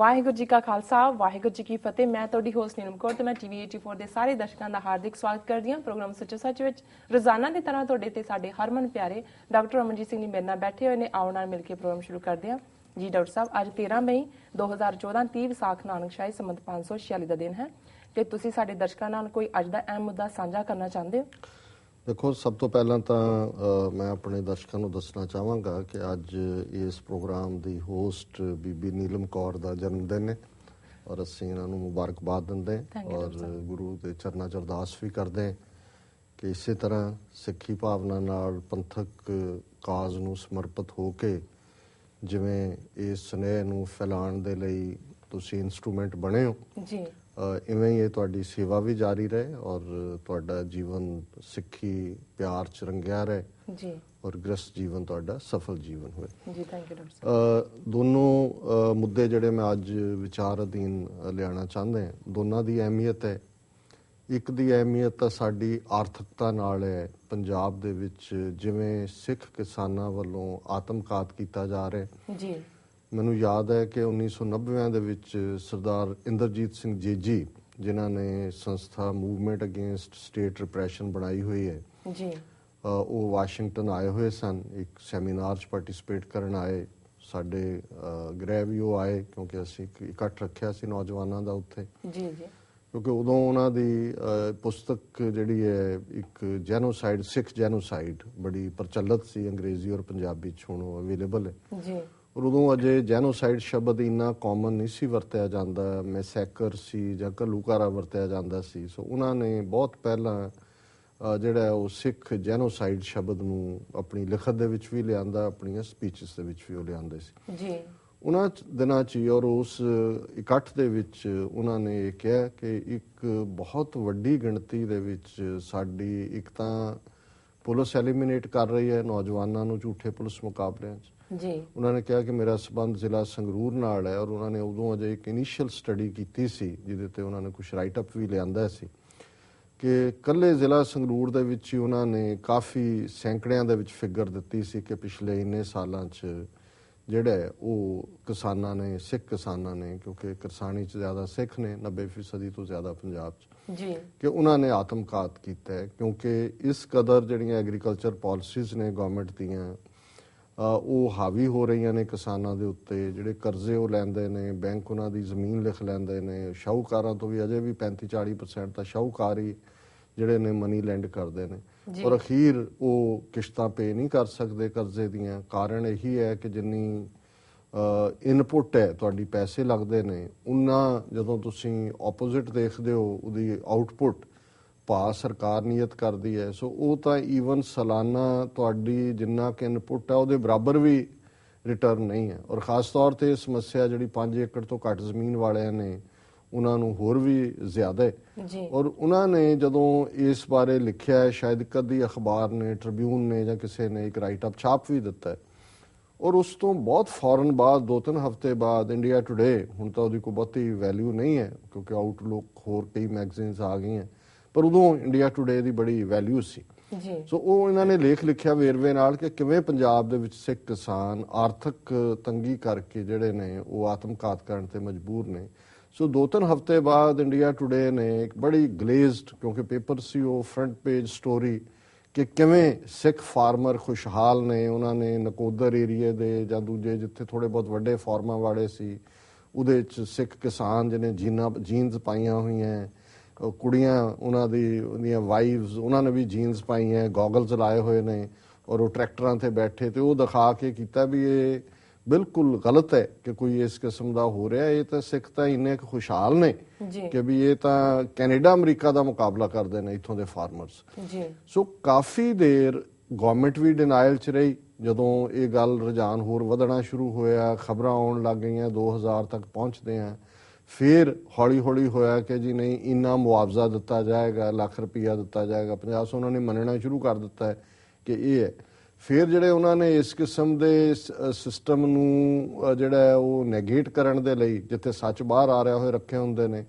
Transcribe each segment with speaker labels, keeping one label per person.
Speaker 1: ਵਾਹਿਗੁਰੂ ਜੀ ਕਾ ਖਾਲਸਾ ਵਾਹਿਗੁਰੂ ਜੀ ਕੀ ਫਤਿਹ। ਮੈਂ ਤੁਹਾਡੀ ਹੋਸਟ ਨੀਲਮ ਕੌਰ ਤੇ ਮੈਂ ਟੀਵੀ 84 ਦੇ ਸਾਰੇ ਦਰਸ਼ਕਾਂ ਦਾ ਹਾਰਦਿਕ ਸਵਾਗਤ ਕਰਦੀ ਹਾਂ ਪ੍ਰੋਗਰਾਮ ਸੱਚੋ ਸੱਚ ਵਿੱਚ। ਰੋਜ਼ਾਨਾ ਦੀ ਤਰ੍ਹਾਂ ਤੁਹਾਡੇ ਤੇ ਸਾਡੇ ਹਰਮਨ ਪਿਆਰੇ ਡਾਕਟਰ ਅਮਨਜੀਤ ਸਿੰਘ ਜੀ ਮੇਰੇ ਨਾਲ ਬੈਠੇ ਹੋਏ ਨੇ। ਆਓ ਨਾਲ ਮਿਲ ਕੇ ਪ੍ਰੋਗਰਾਮ ਸ਼ੁਰੂ ਕਰਦੇ ਹਾਂ ਜੀ। ਡਾਕਟਰ ਸਾਹਿਬ, ਅੱਜ 13 ਮਈ 2014 30 ਵਿਸਾਖ ਨਾਨਕਸ਼ਾਹੀ ਸੰਮਤ 546 ਦਾ ਦਿਨ ਹੈ ਤੇ ਤੁਸੀਂ ਸਾਡੇ ਦਰਸ਼ਕਾਂ ਨਾਲ ਕੋਈ ਅੱਜ ਦਾ ਅਹਿਮ ਮੁੱਦਾ ਸਾਂਝਾ ਕਰਨਾ ਚਾਹੁੰਦੇ ਹੋ?
Speaker 2: ਦੇਖੋ, ਸਭ ਤੋਂ ਪਹਿਲਾਂ ਤਾਂ ਮੈਂ ਆਪਣੇ ਦਰਸ਼ਕਾਂ ਨੂੰ ਦੱਸਣਾ ਚਾਹਾਂਗਾ ਕਿ ਅੱਜ ਇਸ ਪ੍ਰੋਗਰਾਮ ਦੀ ਹੋਸਟ ਬੀਬੀ ਨੀਲਮ ਕੌਰ ਦਾ ਜਨਮ ਦਿਨ ਹੈ ਔਰ ਅਸੀਂ ਇਹਨਾਂ ਨੂੰ ਮੁਬਾਰਕਬਾਦ ਦਿੰਦੇ ਹਾਂ ਔਰ ਗੁਰੂ ਦੇ ਚਰਨਾਂ 'ਚ ਅਰਦਾਸ ਵੀ ਕਰਦੇ ਹਾਂ ਕਿ ਇਸੇ ਤਰ੍ਹਾਂ ਸਿੱਖੀ ਭਾਵਨਾ ਨਾਲ ਪੰਥਕ ਕਾਜ਼ ਨੂੰ ਸਮਰਪਿਤ ਹੋ ਕੇ ਜਿਵੇਂ ਇਸ ਸੁਨੇਹੇ ਨੂੰ ਫੈਲਾਉਣ ਦੇ ਲਈ ਤੁਸੀਂ ਇੰਸਟਰੂਮੈਂਟ ਬਣੇ ਹੋ ਜੀ, ਇਵੇਂ ਹੀ ਇਹ ਤੁਹਾਡੀ ਸੇਵਾ ਵੀ ਜਾਰੀ ਰਹੇ ਔਰ ਤੁਹਾਡਾ ਜੀਵਨ ਸਿੱਖੀ ਪਿਆਰ 'ਚ ਰੰਗਿਆ ਰਹੇ ਜੀ ਔਰ ਗ੍ਰਸਤ ਜੀਵਨ ਤੁਹਾਡਾ ਸਫਲ ਜੀਵਨ ਹੋਏ ਜੀ। ਥੈਂਕ ਯੂ ਡਾਕਟਰ ਸਾਹਿਬ। ਦੋਨੋਂ ਮੁੱਦੇ ਜਿਹੜੇ ਮੈਂ ਅੱਜ ਵਿਚਾਰ ਅਧੀਨ ਲਿਆਉਣਾ ਚਾਹੁੰਦੇ ਹਾਂ, ਦੋਨਾਂ ਦੀ ਅਹਿਮੀਅਤ ਹੈ। ਇੱਕ ਦੀ ਅਹਿਮੀਅਤ ਤਾਂ ਸਾਡੀ ਆਰਥਿਕਤਾ ਨਾਲ ਹੈ। ਪੰਜਾਬ ਦੇ ਵਿੱਚ ਜਿਵੇਂ ਸਿੱਖ ਕਿਸਾਨਾਂ ਵੱਲੋਂ ਆਤਮਘਾਤ ਕੀਤਾ ਜਾ ਰਿਹਾ ਜੀ, ਮੈਨੂੰ ਯਾਦ ਹੈ ਕਿ 1990 ਦੇ ਵਿੱਚ ਸਰਦਾਰ ਇੰਦਰਜੀਤ ਸਿੰਘ ਜੇਜੀ ਜਿਨ੍ਹਾਂ ਨੇ ਸੰਸਥਾ ਮੂਵਮੈਂਟ ਅਗੇਂਸਟ ਸਟੇਟ ਰਿਪਰੈਸ਼ਨ ਬਣਾਈ ਹੋਈ ਹੈ ਜੀ, ਉਹ ਵਾਸ਼ਿੰਗਟਨ ਆਏ ਹੋਏ ਸਨ। ਇੱਕ ਸੈਮੀਨਾਰ 'ਚ ਪਾਰਟਿਸਿਪੇਟ ਕਰਨ ਆਏ। ਸਾਡੇ ਗ੍ਰਹਿ ਵੀ ਉਹ ਆਏ ਕਿਉਂਕਿ ਅਸੀਂ ਇੱਕ ਇਕੱਠ ਰੱਖਿਆ ਸੀ ਨੌਜਵਾਨਾਂ ਦਾ ਉੱਥੇ ਜੀ ਜੀ, ਕਿਉਂਕਿ ਉਦੋਂ ਉਹਨਾਂ ਦੀ ਪੁਸਤਕ ਜਿਹੜੀ ਹੈ ਇੱਕ ਜੈਨੋਸਾਈਡ, ਸਿੱਖ ਜੈਨੋਸਾਈਡ ਬੜੀ ਪ੍ਰਚਲਿਤ ਸੀ ਅੰਗਰੇਜ਼ੀ ਔਰ ਪੰਜਾਬੀ 'ਚ, ਹੁਣ ਉਹ ਅਵੇਲੇਬਲ ਹੈ ਜੀ। ਔਰ ਉਦੋਂ ਅਜੇ ਜੈਨੋਸਾਈਡ ਸ਼ਬਦ ਇੰਨਾ ਕਾਮਨ ਨਹੀਂ ਸੀ ਵਰਤਿਆ ਜਾਂਦਾ, ਮੈਸੈਕਰ ਸੀ ਜਾਂ ਘੱਲੂਘਾਰਾ ਵਰਤਿਆ ਜਾਂਦਾ ਸੀ। ਸੋ ਉਹਨਾਂ ਨੇ ਬਹੁਤ ਪਹਿਲਾਂ ਜਿਹੜਾ ਉਹ ਸਿੱਖ ਜੈਨੋਸਾਈਡ ਸ਼ਬਦ ਨੂੰ ਆਪਣੀ ਲਿਖਤ ਦੇ ਵਿੱਚ ਵੀ ਲਿਆਂਦਾ, ਆਪਣੀਆਂ ਸਪੀਚਸ ਦੇ ਵਿੱਚ ਵੀ ਉਹ ਲਿਆਂਦੇ ਸੀ ਜੀ। ਉਹਨਾਂ ਦਿਨਾਂ 'ਚ ਔਰ ਉਸ ਇਕੱਠ ਦੇ ਵਿੱਚ ਉਹਨਾਂ ਨੇ ਇਹ ਕਿਹਾ ਕਿ ਇੱਕ ਬਹੁਤ ਵੱਡੀ ਗਿਣਤੀ ਦੇ ਵਿੱਚ ਸਾਡੀ ਇੱਕ ਤਾਂ ਪੁਲਿਸ ਐਲੀਮੀਨੇਟ ਕਰ ਰਹੀ ਹੈ ਨੌਜਵਾਨਾਂ ਨੂੰ ਝੂਠੇ ਪੁਲਿਸ ਮੁਕਾਬਲਿਆਂ 'ਚ ਜੀ। ਉਹਨਾਂ ਨੇ ਕਿਹਾ ਕਿ ਮੇਰਾ ਸੰਬੰਧ ਜ਼ਿਲ੍ਹਾ ਸੰਗਰੂਰ ਨਾਲ ਹੈ ਔਰ ਉਹਨਾਂ ਨੇ ਉਦੋਂ ਅਜੇ ਇੱਕ ਇਨੀਸ਼ੀਅਲ ਸਟੱਡੀ ਕੀਤੀ ਸੀ ਜਿਹਦੇ ਤੇ ਉਹਨਾਂ ਨੇ ਕੁਛ ਰਾਈਟ ਅਪ ਵੀ ਲਿਆਂਦਾ ਸੀ ਕਿ ਇਕੱਲੇ ਜ਼ਿਲ੍ਹਾ ਸੰਗਰੂਰ ਦੇ ਵਿੱਚ ਹੀ ਉਹਨਾਂ ਨੇ ਕਾਫੀ ਸੈਂਕੜਿਆਂ ਦੇ ਵਿੱਚ ਫਿਗਰ ਦਿੱਤੀ ਸੀ ਕਿ ਪਿਛਲੇ ਇੰਨੇ ਸਾਲਾਂ 'ਚ ਜਿਹੜਾ ਉਹ ਕਿਸਾਨਾਂ ਨੇ, ਸਿੱਖ ਕਿਸਾਨਾਂ ਨੇ, ਕਿਉਂਕਿ ਕਿਸਾਨੀ 'ਚ ਜ਼ਿਆਦਾ ਸਿੱਖ ਨੇ 90% ਤੋਂ ਜ਼ਿਆਦਾ ਪੰਜਾਬ 'ਚ ਜੀ, ਕਿ ਉਹਨਾਂ ਨੇ ਆਤਮਘਾਤ ਕੀਤਾ ਹੈ। ਕਿਉਂਕਿ ਇਸ ਕਦਰ ਜਿਹੜੀਆਂ ਐਗਰੀਕਲਚਰ ਪਾਲਿਸੀਜ਼ ਨੇ ਗੌਰਮੈਂਟ ਦੀਆਂ ਉਹ ਹਾਵੀ ਹੋ ਰਹੀਆਂ ਨੇ ਕਿਸਾਨਾਂ ਦੇ ਉੱਤੇ। ਜਿਹੜੇ ਕਰਜ਼ੇ ਉਹ ਲੈਂਦੇ ਨੇ, ਬੈਂਕ ਉਹਨਾਂ ਦੀ ਜ਼ਮੀਨ ਲਿਖ ਲੈਂਦੇ ਨੇ, ਸ਼ਾਹੂਕਾਰਾਂ ਤੋਂ ਵੀ ਅਜੇ ਵੀ 35-40% ਤਾਂ ਸ਼ਾਹੂਕਾਰ ਹੀ ਜਿਹੜੇ ਨੇ ਮਨੀ ਲੈਂਡ ਕਰਦੇ ਨੇ ਔਰ ਅਖੀਰ ਉਹ ਕਿਸ਼ਤਾਂ ਪੇ ਨਹੀਂ ਕਰ ਸਕਦੇ ਕਰਜ਼ੇ ਦੀਆਂ। ਕਾਰਨ ਇਹੀ ਹੈ ਕਿ ਜਿੰਨੀ ਇਨਪੁੱਟ ਹੈ ਤੁਹਾਡੀ ਪੈਸੇ ਲੱਗਦੇ ਨੇ, ਉਹਨਾਂ ਜਦੋਂ ਤੁਸੀਂ ਆਪੋਜ਼ਿਟ ਦੇਖਦੇ ਹੋ ਉਹਦੀ ਆਊਟਪੁੱਟ ਭਾਅ ਸਰਕਾਰ ਨੀਅਤ ਕਰਦੀ ਹੈ। ਸੋ ਉਹ ਤਾਂ ਈਵਨ ਸਾਲਾਨਾ ਤੁਹਾਡੀ ਜਿੰਨਾ ਕਿ ਇਨਪੁੱਟ ਹੈ ਉਹਦੇ ਬਰਾਬਰ ਵੀ ਰਿਟਰਨ ਨਹੀਂ ਹੈ। ਔਰ ਖ਼ਾਸ ਤੌਰ 'ਤੇ ਸਮੱਸਿਆ ਜਿਹੜੀ 5 ਏਕੜ ਤੋਂ ਘੱਟ ਜ਼ਮੀਨ ਵਾਲਿਆਂ ਨੇ ਉਹਨਾਂ ਨੂੰ ਹੋਰ ਵੀ ਜ਼ਿਆਦਾ ਹੈ ਜੀ। ਔਰ ਉਹਨਾਂ ਨੇ ਜਦੋਂ ਇਸ ਬਾਰੇ ਲਿਖਿਆ, ਸ਼ਾਇਦ ਕਦੀ ਅਖਬਾਰ ਨੇ, ਟ੍ਰਿਬਿਊਨ ਨੇ ਜਾਂ ਕਿਸੇ ਨੇ ਇੱਕ ਰਾਈਟ ਅਪ ਛਾਪ ਵੀ ਦਿੱਤਾ ਹੈ ਔਰ ਉਸ ਤੋਂ ਬਹੁਤ ਫੌਰਨ ਬਾਅਦ 2-3 ਹਫ਼ਤੇ ਬਾਅਦ ਇੰਡੀਆ ਟੁਡੇ, ਹੁਣ ਤਾਂ ਉਹਦੀ ਕੋਈ ਬਹੁਤੀ ਵੈਲਿਊ ਨਹੀਂ ਹੈ ਕਿਉਂਕਿ ਆਊਟਲੁੱਕ ਹੋਰ ਕਈ ਮੈਗਜ਼ੀਨਸ ਆ ਗਈਆਂ, ਪਰ ਉਦੋਂ ਇੰਡੀਆ ਟੁਡੇ ਦੀ ਬੜੀ ਵੈਲਿਊ ਸੀ ਜੀ। ਸੋ ਉਹ ਇਹਨਾਂ ਨੇ ਲੇਖ ਲਿਖਿਆ ਵੇਰਵੇ ਨਾਲ ਕਿ ਕਿਵੇਂ ਪੰਜਾਬ ਦੇ ਵਿੱਚ ਸਿੱਖ ਕਿਸਾਨ ਆਰਥਿਕ ਤੰਗੀ ਕਰਕੇ ਜਿਹੜੇ ਨੇ ਉਹ ਆਤਮਘਾਤ ਕਰਨ ਤੇ ਮਜਬੂਰ ਨੇ। ਸੋ 2-3 ਹਫ਼ਤੇ ਬਾਅਦ ਇੰਡੀਆ ਟੁਡੇ ਨੇ ਇੱਕ ਬੜੀ ਗਲੇਜ਼ਡ, ਕਿਉਂਕਿ ਪੇਪਰ ਸੀ ਉਹ, ਫਰੰਟ ਪੇਜ ਸਟੋਰੀ ਕਿ ਕਿਵੇਂ ਸਿੱਖ ਫਾਰਮਰ ਖੁਸ਼ਹਾਲ ਨੇ। ਉਹਨਾਂ ਨੇ ਨਕੋਦਰ ਏਰੀਏ ਦੇ ਜਾਂ ਦੂਜੇ ਜਿੱਥੇ ਥੋੜ੍ਹੇ ਬਹੁਤ ਵੱਡੇ ਫਾਰਮਾਂ ਵਾਲੇ ਸੀ ਉਹਦੇ 'ਚ ਸਿੱਖ ਕਿਸਾਨ ਜਿਹਨੇ ਜੀਨਸ ਪਾਈਆਂ ਹੋਈਆਂ, ਕੁੜੀਆਂ ਉਹਨਾਂ ਉਹਦੀਆਂ ਵਾਈਵਸ ਉਹਨਾਂ ਨੇ ਵੀ ਜੀਨਸ ਪਾਈਆਂ, ਗੋਗਲਸ ਲਾਏ ਹੋਏ ਨੇ ਔਰ ਉਹ ਟਰੈਕਟਰਾਂ 'ਤੇ ਬੈਠੇ, ਤੇ ਉਹ ਦਿਖਾ ਕੇ ਕੀਤਾ ਵੀ ਇਹ ਬਿਲਕੁਲ ਗਲਤ ਹੈ ਕਿ ਕੋਈ ਇਸ ਕਿਸਮ ਦਾ ਹੋ ਰਿਹਾ। ਇਹ ਤਾਂ ਸਿੱਖ ਤਾਂ ਇੰਨੇ ਕੁ ਖੁਸ਼ਹਾਲ ਨੇ ਕਿ ਵੀ ਇਹ ਤਾਂ ਕੈਨੇਡਾ ਅਮਰੀਕਾ ਦਾ ਮੁਕਾਬਲਾ ਕਰਦੇ ਨੇ ਇੱਥੋਂ ਦੇ ਫਾਰਮਰਸ ਜੀ। ਸੋ ਕਾਫੀ ਦੇਰ ਗੌਰਮੈਂਟ ਵੀ ਡਿਨਾਇਲ 'ਚ ਰਹੀ। ਜਦੋਂ ਇਹ ਗੱਲ ਰੁਝਾਨ ਹੋਰ ਵਧਣਾ ਸ਼ੁਰੂ ਹੋਇਆ, ਖਬਰਾਂ ਆਉਣ ਲੱਗ ਗਈਆਂ 2000 ਤੱਕ ਪਹੁੰਚਦੇ ਆ, ਫਿਰ ਹੌਲੀ ਹੌਲੀ ਹੋਇਆ ਕਿ ਜੀ ਨਹੀਂ ਇੰਨਾ ਮੁਆਵਜ਼ਾ ਦਿੱਤਾ ਜਾਏਗਾ, ਲੱਖ ਰੁਪਈਆ ਦਿੱਤਾ ਜਾਏਗਾ, 50 ਉਹਨਾਂ ਨੇ ਮੰਨਣਾ ਸ਼ੁਰੂ ਕਰ ਦਿੱਤਾ ਹੈ ਕਿ ਇਹ ਹੈ। ਫਿਰ ਜਿਹੜੇ ਉਹਨਾਂ ਨੇ ਇਸ ਕਿਸਮ ਦੇ ਸਿਸਟਮ ਨੂੰ ਜਿਹੜਾ ਉਹ ਨੈਗੇਟ ਕਰਨ ਦੇ ਲਈ, ਜਿੱਥੇ ਸੱਚ ਬਾਹਰ ਆ ਰਿਹਾ ਹੋਏ ਰੱਖੇ ਹੁੰਦੇ ਨੇ,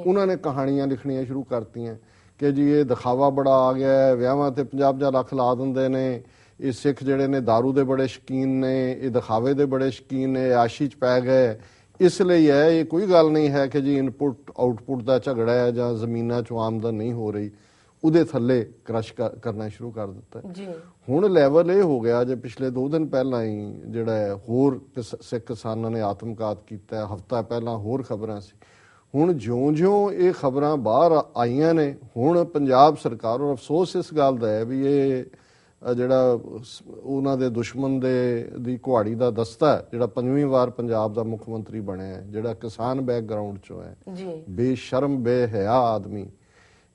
Speaker 2: ਉਹਨਾਂ ਨੇ ਕਹਾਣੀਆਂ ਲਿਖਣੀਆਂ ਸ਼ੁਰੂ ਕਰਤੀਆਂ ਕਿ ਜੀ ਇਹ ਦਿਖਾਵਾ ਬੜਾ ਆ ਗਿਆ, ਵਿਆਹਾਂ ਤੇ 50 ਲੱਖ ਲਾ ਦਿੰਦੇ ਨੇ, ਇਹ ਸਿੱਖ ਜਿਹੜੇ ਨੇ ਦਾਰੂ ਦੇ ਬੜੇ ਸ਼ੌਕੀਨ ਨੇ, ਇਹ ਦਿਖਾਵੇ ਦੇ ਬੜੇ ਸ਼ੌਕੀਨ ਨੇ, ਆਸ਼ੀ 'ਚ ਪੈ ਗਏ, ਇਸ ਲਈ ਹੈ, ਇਹ ਕੋਈ ਗੱਲ ਨਹੀਂ ਹੈ ਕਿ ਜੀ ਇਨਪੁਟ ਆਊਟਪੁੱਟ ਦਾ ਝਗੜਾ ਹੈ ਜਾਂ ਜ਼ਮੀਨਾਂ 'ਚੋਂ ਆਮਦਨ ਨਹੀਂ ਹੋ ਰਹੀ, ਉਹਦੇ ਥੱਲੇ ਕ੍ਰਸ਼ ਕਰਨਾ ਸ਼ੁਰੂ ਕਰ ਦਿੱਤਾ
Speaker 1: ਜੀ।
Speaker 2: ਹੁਣ ਲੈਵਲ ਇਹ ਹੋ ਗਿਆ, ਜੇ ਪਿਛਲੇ 2 ਦਿਨ ਪਹਿਲਾਂ ਹੀ ਜਿਹੜਾ ਹੈ ਹੋਰ ਸਿੱਖ ਕਿਸਾਨਾਂ ਨੇ ਆਤਮਘਾਤ ਕੀਤਾ, ਹਫ਼ਤਾ ਪਹਿਲਾਂ ਹੋਰ ਖਬਰਾਂ ਸੀ। ਹੁਣ ਜਿਉਂ-ਜਿਉਂ ਇਹ ਖਬਰਾਂ ਬਾਹਰ ਆਈਆਂ ਨੇ, ਹੁਣ ਪੰਜਾਬ ਸਰਕਾਰ, ਔਰ ਅਫਸੋਸ ਇਸ ਗੱਲ ਦਾ ਹੈ ਵੀ ਇਹ ਜਿਹੜਾ ਉਹਨਾਂ ਦੇ ਦੁਸ਼ਮਣ ਦੀ ਕੁਹਾੜੀ ਦਾ ਦਸਤਾ, ਜਿਹੜਾ 5ਵੀਂ ਵਾਰ ਪੰਜਾਬ ਦਾ ਮੁੱਖ ਮੰਤਰੀ ਬਣਿਆ, ਜਿਹੜਾ ਕਿਸਾਨ ਬੈਕਗਰਾਊਂਡ ਚੋਂ ਹੈ, ਬੇਸ਼ਰਮ ਬੇਹਯਾ ਆਦਮੀ,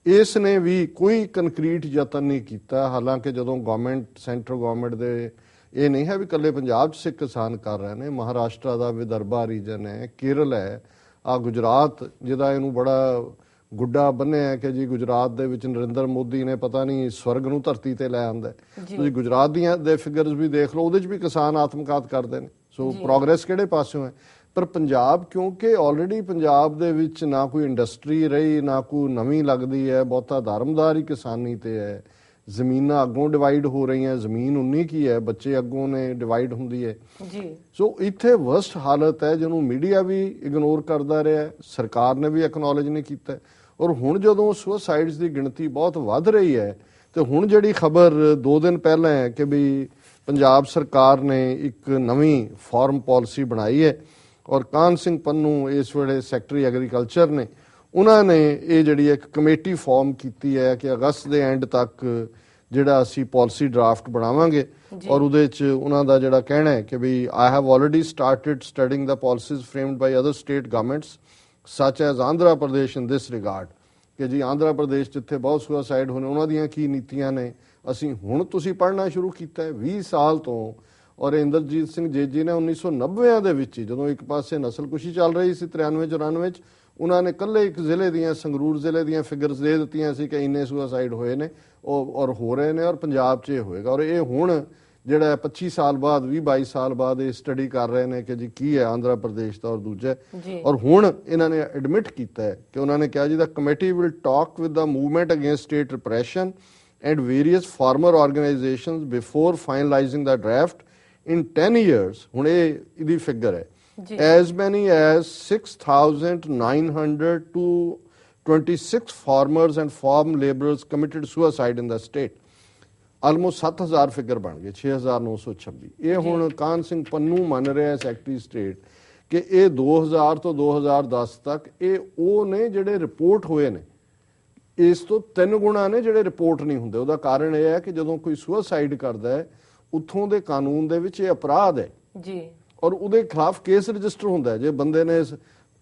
Speaker 2: ਇਸ ਨੇ ਵੀ ਕੋਈ ਕੰਕਰੀਟ ਯਤਨ ਨਹੀਂ ਕੀਤਾ। ਹਾਲਾਂਕਿ ਜਦੋਂ ਗਵਰਨਮੈਂਟ, ਸੈਂਟਰਲ ਗਵਰਨਮੈਂਟ ਦੇ, ਇਹ ਨਹੀਂ ਹੈ ਵੀ ਇਕੱਲੇ ਪੰਜਾਬ 'ਚ ਸਿੱਖ ਕਿਸਾਨ ਕਰ ਰਹੇ ਨੇ, ਮਹਾਰਾਸ਼ਟਰ ਦਾ ਵਿਦਰਭਾ ਰੀਜਨ ਹੈ, ਕੇਰਲ ਹੈ, ਆ ਗੁਜਰਾਤ ਜਿਹਦਾ ਇਹਨੂੰ ਬੜਾ ਗੁੱਡਾ ਬੰਨਿਆ ਕਿ ਜੀ ਗੁਜਰਾਤ ਦੇ ਵਿੱਚ ਨਰਿੰਦਰ ਮੋਦੀ ਨੇ ਪਤਾ ਨਹੀਂ ਸਵਰਗ ਨੂੰ ਧਰਤੀ ਤੇ ਲੈ ਆਂਦਾ। ਤੁਸੀਂ ਗੁਜਰਾਤ ਦੀਆਂ ਦੇ ਫਿਗਰਸ ਵੀ ਦੇਖ ਲਓ, ਉਹਦੇ 'ਚ ਵੀ ਕਿਸਾਨ ਆਤਮਘਾਤ ਕਰਦੇ ਨੇ। ਸੋ ਪ੍ਰੋਗਰੈਸ ਕਿਹੜੇ ਪਾਸਿਓਂ ਹੈ? ਪਰ ਪੰਜਾਬ, ਕਿਉਂਕਿ ਆਲਰੇਡੀ ਪੰਜਾਬ ਦੇ ਵਿੱਚ ਨਾ ਕੋਈ ਇੰਡਸਟਰੀ ਰਹੀ, ਨਾ ਕੋਈ ਨਵੀਂ ਲੱਗਦੀ ਹੈ, ਬਹੁਤਾ ਧਰਮਦਾਰ ਹੀ ਕਿਸਾਨੀ ਤੇ ਹੈ, ਜ਼ਮੀਨਾਂ ਅੱਗੋਂ ਡਿਵਾਈਡ ਹੋ ਰਹੀਆਂ, ਜ਼ਮੀਨ ਉਨੀ ਕੀ ਹੈ, ਬੱਚੇ ਅੱਗੋਂ ਨੇ, ਡਿਵਾਈਡ ਹੁੰਦੀ ਹੈ ਜੀ। ਸੋ ਇੱਥੇ ਵਰਸਟ ਹਾਲਤ ਹੈ ਜਿਹਨੂੰ ਮੀਡੀਆ ਵੀ ਇਗਨੋਰ ਕਰਦਾ ਰਿਹਾ, ਸਰਕਾਰ ਨੇ ਵੀ ਐਕਨੋਲੇਜ ਨਹੀਂ ਕੀਤਾ। ਔਰ ਹੁਣ ਜਦੋਂ ਸੁਸਾਈਡਸ ਦੀ ਗਿਣਤੀ ਬਹੁਤ ਵੱਧ ਰਹੀ ਹੈ, ਤੇ ਹੁਣ ਜਿਹੜੀ ਖਬਰ 2 ਦਿਨ ਪਹਿਲਾਂ ਹੈ ਕਿ ਵੀ ਪੰਜਾਬ ਸਰਕਾਰ ਨੇ ਇੱਕ ਨਵੀਂ ਫਾਰਮ ਪਾਲਿਸੀ ਬਣਾਈ ਹੈ, ਔਰ ਕਾਹਨ ਸਿੰਘ ਪੰਨੂ ਇਸ ਵੇਲੇ ਸੈਕਟਰੀ ਐਗਰੀਕਲਚਰ ਨੇ, ਉਹਨਾਂ ਨੇ ਇਹ ਜਿਹੜੀ ਇੱਕ ਕਮੇਟੀ ਫਾਰਮ ਕੀਤੀ ਹੈ ਕਿ ਅਗਸਤ ਦੇ ਐਂਡ ਤੱਕ ਜਿਹੜਾ ਅਸੀਂ ਪਾਲਿਸੀ ਡਰਾਫਟ ਬਣਾਵਾਂਗੇ। ਔਰ ਉਹਦੇ 'ਚ ਉਹਨਾਂ ਦਾ ਜਿਹੜਾ ਕਹਿਣਾ ਹੈ ਕਿ ਵੀ I have already started studying the policies framed by other state governments such as Andhra Pradesh in this regard, ਕਿ ਜੀ ਆਂਧਰਾ ਪ੍ਰਦੇਸ਼ ਜਿੱਥੇ ਬਹੁਤ ਸੁਸਾਈਡ ਹੋਣੇ, ਉਹਨਾਂ ਦੀਆਂ ਕੀ ਨੀਤੀਆਂ ਨੇ, ਅਸੀਂ ਹੁਣ ਤੁਸੀਂ ਪੜ੍ਹਨਾ ਸ਼ੁਰੂ ਕੀਤਾ ਹੈ 20 ਸਾਲ ਤੋਂ। ਔਰ ਇੰਦਰਜੀਤ ਸਿੰਘ ਜੇਜੀ ਨੇ 1990 ਦੇ ਵਿੱਚ, ਜਦੋਂ ਇੱਕ ਪਾਸੇ ਨਸਲਕੁਸ਼ੀ ਚੱਲ ਰਹੀ ਸੀ 93-94 'ਚ, ਉਹਨਾਂ ਨੇ ਇਕੱਲੇ ਇੱਕ ਜ਼ਿਲ੍ਹੇ ਦੀਆਂ, ਸੰਗਰੂਰ ਜ਼ਿਲ੍ਹੇ ਦੀਆਂ ਫਿਗਰਸ ਦੇ ਦਿੱਤੀਆਂ ਸੀ ਕਿ ਇੰਨੇ ਸੁਸਾਈਡ ਹੋਏ ਨੇ ਔਰ ਹੋ ਰਹੇ ਨੇ, ਔਰ ਪੰਜਾਬ 'ਚ ਇਹ ਹੋਏਗਾ। ਔਰ ਇਹ ਹੁਣ ਜਿਹੜਾ 25 ਸਾਲ ਬਾਅਦ, 20-22 ਸਾਲ ਬਾਅਦ ਇਹ ਸਟੱਡੀ ਕਰ ਰਹੇ ਨੇ ਕਿ ਜੀ ਕੀ ਹੈ ਆਂਧਰਾ ਪ੍ਰਦੇਸ਼ ਦਾ ਔਰ ਦੂਜਾ। ਔਰ ਹੁਣ ਇਹਨਾਂ ਨੇ ਐਡਮਿਟ ਕੀਤਾ ਹੈ ਕਿ ਉਹਨਾਂ ਨੇ ਕਿਹਾ ਜੀ the committee will talk with the movement against state repression and various farmer organisations before finalising the draft in 10 years, ਹੁਣ ਇਹ ਇਹਦੀ ਫਿਗਰ ਹੈ, as many as 6,900 to 26 farmers and farm laborers committed suicide in the state. Almost 7,000 figure ਬਣ ਗਏ, 6,926। ਇਹ ਹੁਣ ਕਾਹਨ ਸਿੰਘ ਪੰਨੂ ਮੰਨ ਰਿਹਾ ਸੈਕਟਰੀ ਸਟੇਟ ਕਿ ਇਹ 2000 ਤੋਂ 2010 ਤੱਕ ਇਹ ਉਹ ਨੇ ਜਿਹੜੇ ਰਿਪੋਰਟ ਹੋਏ ਨੇ, ਇਸ ਤੋਂ 3 ਗੁਣਾ ਨੇ ਜਿਹੜੇ ਰਿਪੋਰਟ ਨਹੀਂ ਹੁੰਦੇ। ਉਹਦਾ ਕਾਰਨ ਇਹ ਹੈ ਕਿ ਜਦੋਂ ਕੋਈ ਸੁਸਾਈਡ ਕਰਦਾ ਹੈ, ਉੱਥੋਂ ਦੇ ਕਾਨੂੰਨ ਦੇ ਵਿੱਚ ਇਹ ਅਪਰਾਧ ਹੈ ਜੀ, ਔਰ ਉਹਦੇ ਖਿਲਾਫ ਕੇਸ ਰਜਿਸਟਰ ਹੁੰਦਾ ਹੈ। ਜੇ ਬੰਦੇ ਨੇ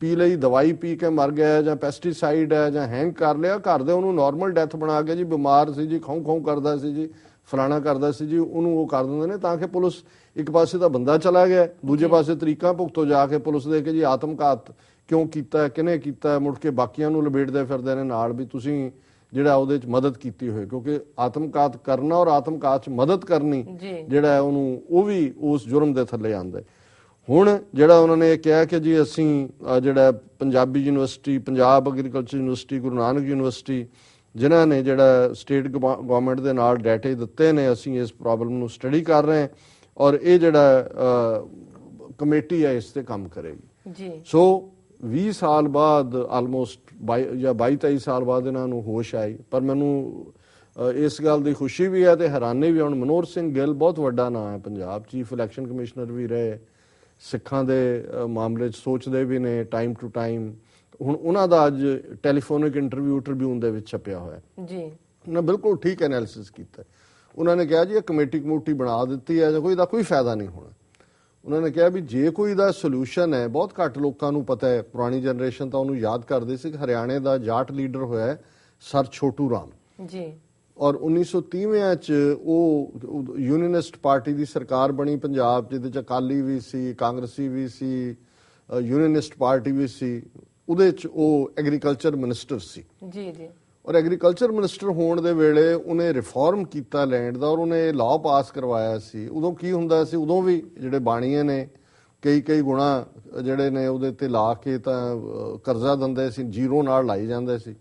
Speaker 2: ਪੀ ਲਈ ਦਵਾਈ, ਪੀ ਕੇ ਮਰ ਗਿਆ, ਜਾਂ ਪੈਸਟੀਸਾਈਡ ਹੈ, ਜਾਂ ਹੈਂਗ ਕਰ ਲਿਆ, ਘਰ ਦੇ ਉਹਨੂੰ ਨਾਰਮਲ ਡੈਥ ਬਣਾ ਕੇ ਜੀ ਬਿਮਾਰ ਸੀ ਜੀ, ਖਾਉ ਕਰਦਾ ਸੀ ਜੀ, ਫਲਾਣਾ ਕਰਦਾ ਸੀ ਜੀ, ਉਹਨੂੰ ਉਹ ਕਰ ਦਿੰਦੇ ਨੇ ਤਾਂ ਕਿ ਪੁਲਿਸ, ਇੱਕ ਪਾਸੇ ਤਾਂ ਬੰਦਾ ਚਲਾ ਗਿਆ, ਦੂਜੇ ਪਾਸੇ ਤਰੀਕਾਂ ਭੁਗਤੋ ਜਾ ਕੇ ਪੁਲਿਸ ਦੇ ਕੇ ਜੀ ਆਤਮਘਾਤ ਕਿਉਂ ਕੀਤਾ, ਕਿਹਨੇ ਕੀਤਾ, ਮੁੜ ਕੇ ਬਾਕੀਆਂ ਨੂੰ ਲਪੇਟਦੇ ਫਿਰਦੇ ਨੇ ਨਾਲ ਵੀ ਤੁਸੀਂ ਜਿਹੜਾ ਉਹਦੇ 'ਚ ਮਦਦ ਕੀਤੀ ਹੋਏ। ਕਿਉਂਕਿ ਆਤਮਘਾਤ ਕਰਨਾ ਔਰ ਆਤਮਘਾਤ 'ਚ ਮਦਦ ਕਰਨੀ ਜਿਹੜਾ ਉਹਨੂੰ, ਉਹ ਵੀ ਉਸ ਜੁਰਮ ਦੇ ਥੱਲੇ ਆਉਂਦਾ। ਹੁਣ ਜਿਹੜਾ ਉਹਨਾਂ ਨੇ ਇਹ ਕਿਹਾ ਕਿ ਜੀ ਅਸੀਂ ਜਿਹੜਾ Punjabi university, Punjab agriculture university, Guru Nanak university, ਜਿਨ੍ਹਾਂ ਨੇ ਜਿਹੜਾ ਸਟੇਟ ਗਵਰਨਮੈਂਟ ਦੇ ਨਾਲ ਡਾਟੇ ਦਿੱਤੇ ਨੇ, ਅਸੀਂ ਇਸ ਪ੍ਰੋਬਲਮ ਨੂੰ ਸਟੱਡੀ ਕਰ ਰਹੇ ਹਾਂ ਔਰ ਇਹ ਜਿਹੜਾ ਕਮੇਟੀ ਹੈ ਇਸ ਤੇ ਕੰਮ ਕਰੇਗੀ ਜੀ। ਸੋ 20 ਸਾਲ ਬਾਅਦ, ਆਲਮੋਸਟ 22-23 ਸਾਲ ਬਾਅਦ ਇਹਨਾਂ ਨੂੰ ਹੋਸ਼ ਆਈ। ਪਰ ਮੈਨੂੰ ਇਸ ਗੱਲ ਦੀ ਖੁਸ਼ੀ ਵੀ ਹੈ ਤੇ ਹੈਰਾਨੀ ਵੀ। ਹੁਣ ਮਨੋਹਰ ਸਿੰਘ ਗਿੱਲ ਬਹੁਤ ਵੱਡਾ ਨਾਂ ਹੈ ਪੰਜਾਬ, ਚੀਫ ਇਲੈਕਸ਼ਨ ਕਮਿਸ਼ਨਰ ਵੀ ਰਹੇ, ਸਿੱਖਾਂ ਦੇ ਮਾਮਲੇ 'ਚ ਸੋਚਦੇ ਵੀ ਨੇ ਟਾਈਮ ਟੂ ਟਾਈਮ। ਹੁਣ ਉਹਨਾਂ ਦਾ ਅੱਜ ਟੈਲੀਫੋਨਿਕ ਇੰਟਰਵਿਊ ਟ੍ਰਿਬਿਊਨ ਦੇ ਵਿੱਚ ਛਪਿਆ ਹੋਇਆ ਜੀ, ਉਹਨਾਂ ਬਿਲਕੁਲ ਠੀਕ ਐਨਾਲਿਸਿਸ ਕੀਤਾ। ਉਹਨਾਂ ਨੇ ਕਿਹਾ ਜੀ ਇਹ ਕਮੇਟੀ ਬਣਾ ਦਿੱਤੀ ਹੈ, ਕੋਈ ਦਾ ਕੋਈ ਫਾਇਦਾ ਨਹੀਂ ਹੋਣਾ। ਉਹਨਾਂ ਨੇ ਕਿਹਾ ਵੀ ਜੇ ਕੋਈ ਦਾ ਸੋਲੂਸ਼ਨ ਹੈ, ਬਹੁਤ ਘੱਟ ਲੋਕਾਂ ਨੂੰ ਪਤਾ ਹੈ, ਪੁਰਾਣੀ ਜਨਰੇਸ਼ਨ ਤਾਂ ਉਹਨੂੰ ਯਾਦ ਕਰਦੇ ਸੀ ਕਿ ਹਰਿਆਣੇ ਦਾ ਜਾਟ ਲੀਡਰ ਹੋਇਆ ਹੈ ਸਰ ਛੋਟੂ ਰਾਮ ਜੀ, ਔਰ 1930 'ਚ ਉਹ ਯੂਨੀਅਨਿਸਟ ਪਾਰਟੀ ਦੀ ਸਰਕਾਰ ਬਣੀ ਪੰਜਾਬ, ਜਿਹਦੇ 'ਚ ਅਕਾਲੀ ਵੀ ਸੀ, ਕਾਂਗਰਸੀ ਵੀ ਸੀ, ਯੂਨੀਅਨਿਸਟ ਪਾਰਟੀ ਵੀ ਸੀ। ਉਹਦੇ 'ਚ ਉਹ ਐਗਰੀਕਲਚਰ ਮਿਨਿਸਟਰ ਸੀ ਜੀ ਜੀ, ਔਰ ਐਗਰੀਕਲਚਰ ਮਿਨਿਸਟਰ ਹੋਣ ਦੇ ਵੇਲੇ ਉਹਨੇ ਰਿਫਾਰਮ ਕੀਤਾ ਲੈਂਡ ਦਾ, ਔਰ ਉਹਨੇ ਲਾਅ ਪਾਸ ਕਰਵਾਇਆ ਸੀ। ਉਦੋਂ ਕੀ ਹੁੰਦਾ ਸੀ, ਉਦੋਂ ਵੀ ਜਿਹੜੇ ਬਾਣੀਏ ਨੇ ਕਈ ਗੁਣਾ ਜਿਹੜੇ ਨੇ ਉਹਦੇ ਤੇ ਲਾ ਕੇ ਤਾਂ ਕਰਜ਼ਾ ਦਿੰਦੇ ਸੀ, ਜ਼ੀਰੋ ਨਾਲ ਲਾਈ ਜਾਂਦੇ ਸੀ।